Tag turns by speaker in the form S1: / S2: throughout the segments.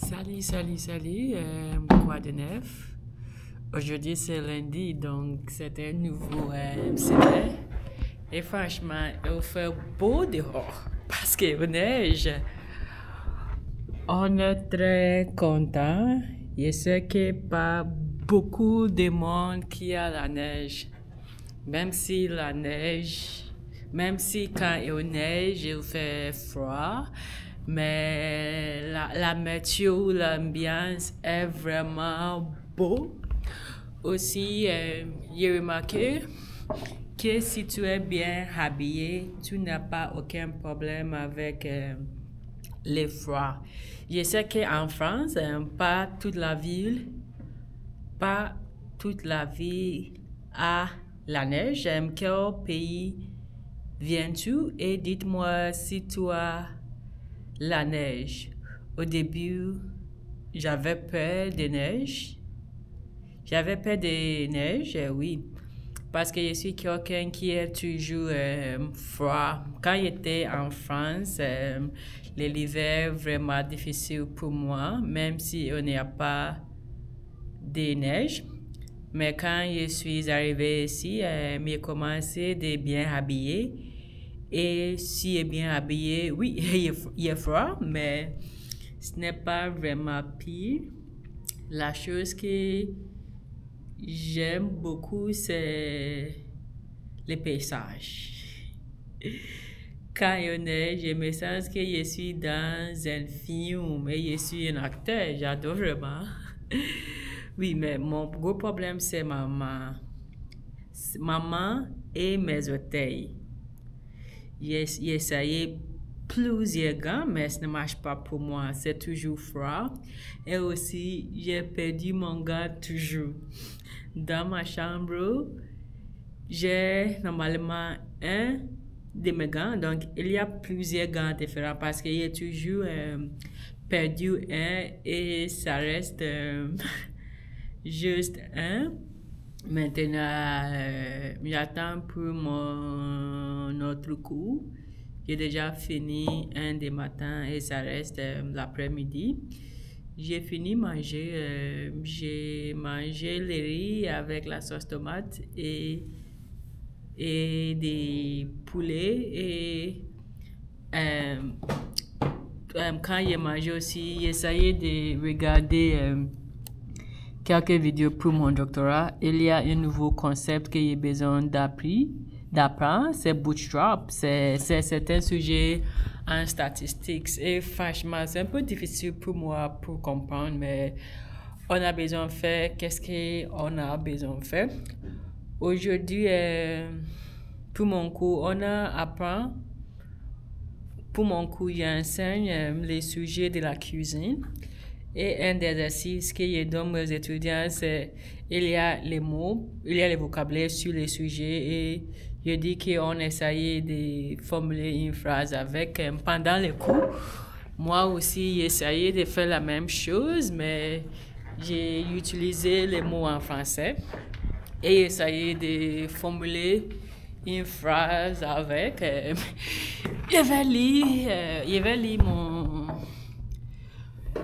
S1: Salut, quoi de neuf? Aujourd'hui c'est lundi, donc c'est un nouveau semaine. Et franchement, il fait beau dehors parce qu'il neige. On est très content. Je sais qu'il n'y a pas beaucoup de monde qui a la neige. Même si quand il neige, il fait froid. Mais la météo, l'ambiance est vraiment beau. Aussi, j'ai remarqué que si tu es bien habillé, tu n'as pas aucun problème avec les froids. Je sais qu'en France, pas toute la ville a la neige. Quel pays viens-tu? Et dites-moi si tu as la neige. Au début, j'avais peur de neige. Oui. Parce que je suis quelqu'un qui est toujours froid. Quand j'étais en France, l'hiver vraiment difficile pour moi, même si on n'y a pas de neige. Mais quand je suis arrivée ici, j'ai commencé de bien habiller. Et si est bien habillé, oui, il est froid, mais ce n'est pas vraiment pire. La chose que j'aime beaucoup, c'est les paysages. Quand il neige, je me sens que je suis dans un film et je suis un acteur. J'adore vraiment. Oui, mais mon gros problème, c'est maman. Maman et mes orteils. J'ai essayé plusieurs gants, mais ça ne marche pas pour moi. C'est toujours froid. Et aussi, j'ai perdu mon gant toujours. Dans ma chambre, j'ai normalement un de mes gants. Donc, il y a plusieurs gants différents parce que j'ai toujours perdu un et ça reste juste un. Maintenant, j'attends pour mon autre cours. J'ai déjà fini un des matins et ça reste l'après-midi. J'ai fini manger. J'ai mangé le riz avec la sauce tomate et des poulets. Et quand j'ai mangé aussi, j'ai essayé de regarder quelques vidéos pour mon doctorat. Il y a un nouveau concept que j'ai besoin d'apprendre, c'est bootstrap. C'est un sujet en statistiques et franchement, c'est un peu difficile pour moi pour comprendre, mais on a besoin de faire qu'est-ce qu'on a besoin de faire. Aujourd'hui, pour mon cours, j'enseigne les sujets de la cuisine. Et un des exercices que je donne aux étudiants, c'est il y a les mots, il y a les vocabulaires sur les sujets et je dis qu'on essayait de formuler une phrase avec pendant les cours. Moi aussi, j'ai essayé de faire la même chose, mais j'ai utilisé les mots en français et essayé de formuler une phrase avec. Je vais lire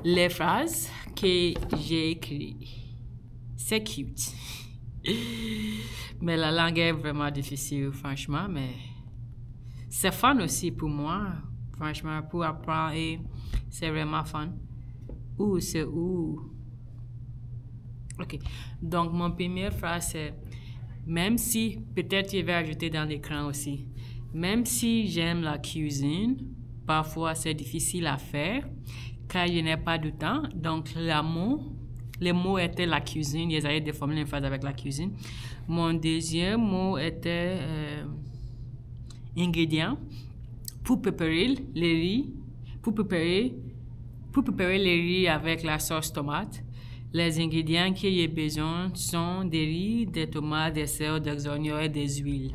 S1: les phrases que j'ai écrites. C'est cute. Mais la langue est vraiment difficile, franchement, mais c'est fun aussi pour moi, franchement, pour apprendre et c'est vraiment fun. C'est où? Ok. Donc, mon première phrase, c'est même si, peut-être je vais ajouter dans l'écran aussi, même si j'aime la cuisine, parfois c'est difficile à faire, car je n'ai pas de temps. Donc, les mots étaient la cuisine. J'essayais de formuler une phrase avec la cuisine. Mon deuxième mot était ingrédients. Pour préparer le riz. Pour préparer le riz avec la sauce tomate. Les ingrédients que j'ai besoin sont des riz, des tomates, des sel, des oignons et des huiles.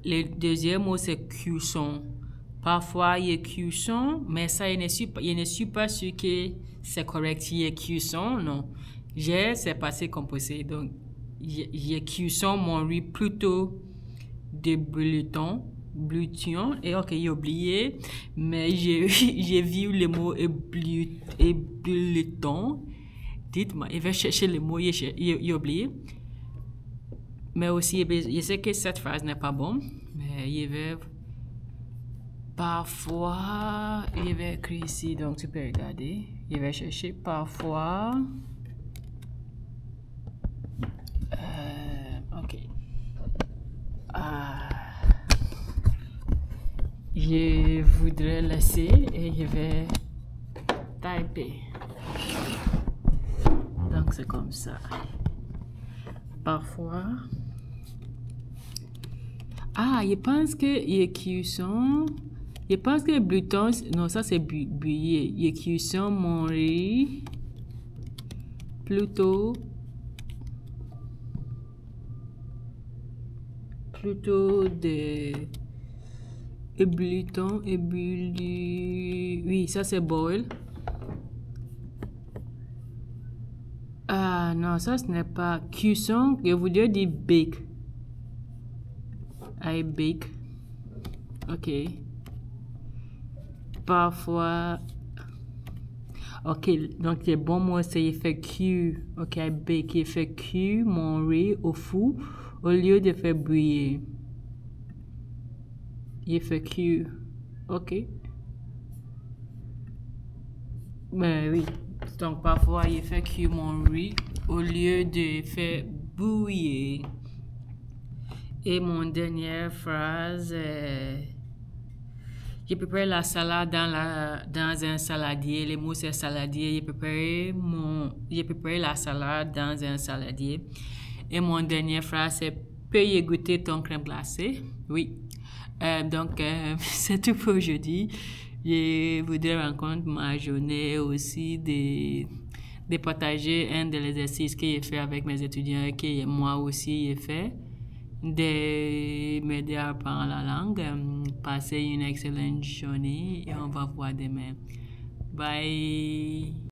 S1: Le deuxième mot, c'est cuisson. Parfois, il y a cuisson, mais ça, je ne suis pas sûr que c'est correct. Il y a cuisson, non. C'est passé composé. Donc, il y a cuisson mon riz plutôt de bulletin ébullition. Et ok, j'ai oublié, mais j'ai vu le mot ébullition. Dites-moi, il va chercher le mot, j'ai oublié. Mais aussi, je sais que cette phrase n'est pas bonne, mais il va parfois, il va écrire ici, donc tu peux regarder. Il va chercher parfois. Ok. Je voudrais laisser et je vais typer. Donc c'est comme ça. Parfois. Je pense que les cuissons. Je pense que bouton. Non, ça c'est bouillir. Les cuissons mon riz. Plutôt de ébulliton, oui, ça c'est boil. Non, ça ce n'est pas cuisson. Je voudrais dire bake. I bake. Ok. Parfois. Ok, donc le bon mot c'est il fait cuire. Ok, I bake. Il fait cuire mon riz au four au lieu de faire bouillir. Il fait cuire. Ok. Ben oui. Donc parfois il fait cuire mon riz au lieu de faire bouillir. Et mon dernière phrase, j'ai préparé la salade dans un saladier. Le mot c'est saladier. J'ai préparé la salade dans un saladier. Et mon dernière phrase c'est peux-tu goûter ton crème glacée? Oui. Donc c'est tout pour aujourd'hui. Je voudrais rencontrer ma journée aussi de partager un des exercices que j'ai fait avec mes étudiants et que moi aussi j'ai fait. De m'aider à apprendre la langue. Passez une excellente journée et on va voir demain. Bye.